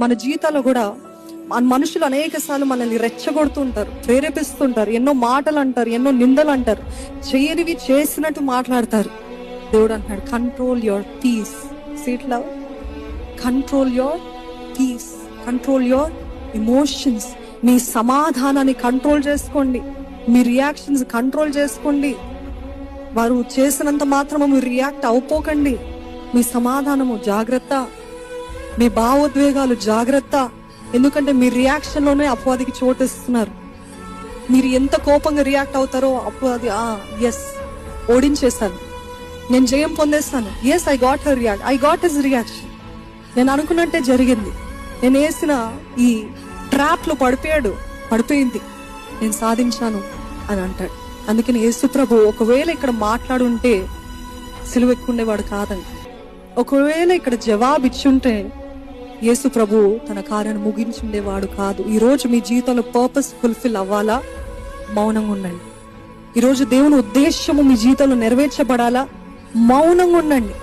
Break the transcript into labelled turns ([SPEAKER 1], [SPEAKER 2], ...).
[SPEAKER 1] మన జీవితాల్లో కూడా మనుషులు అనేక సార్లు మనల్ని రెచ్చగొడుతుంటారు, ప్రేరేపిస్తుంటారు, ఎన్నో మాటలు అంటారు, ఎన్నో నిందలు అంటారు, చేయనివి చేసినట్టు మాట్లాడతారు. దేవుడు అంటున్నాడు, కంట్రోల్ యువర్ పీస్. సీట్లా control your peace, control your emotions. మీ సమాధానాన్ని కంట్రోల్ చేసుకోండి, మీ రియాక్షన్స్ కంట్రోల్ చేసుకోండి. వారు చేసినంత మాత్రము మీరు రియాక్ట్ అయిపోకండి. మీ సమాధానము జాగ్రత్త, మీ భావోద్వేగాలు జాగ్రత్త. ఎందుకంటే మీ రియాక్షన్ లోనే అపవాదికి చోటిస్తున్నారు. మీరు ఎంత కోపంగా రియాక్ట్ అవుతారో అపవాది ఎస్ ఓడించేస్తాను, నేను జయం పొందేస్తాను. Yes I got her react, I got his reaction. నేను అనుకున్నట్టే జరిగింది, నేను వేసిన ఈ ట్రాప్ లో పడిపోయింది, నేను సాధించాను అని అంటాడు. అందుకని యేసు ప్రభు ఒకవేళ ఇక్కడ మాట్లాడుంటే సిలువ ఎక్కుండేవాడు కాదండి. ఒకవేళ ఇక్కడ జవాబు ఇచ్చుంటే యేసు ప్రభు తన కార్యాన్ని ముగించుండేవాడు కాదు. ఈరోజు మీ జీవితంలో పర్పస్ ఫుల్ఫిల్ అవ్వాలా? మౌనంగా ఉండండి. ఈరోజు దేవుని ఉద్దేశము మీ జీవితంలో నెరవేర్చబడాలా? మౌనంగా ఉండండి.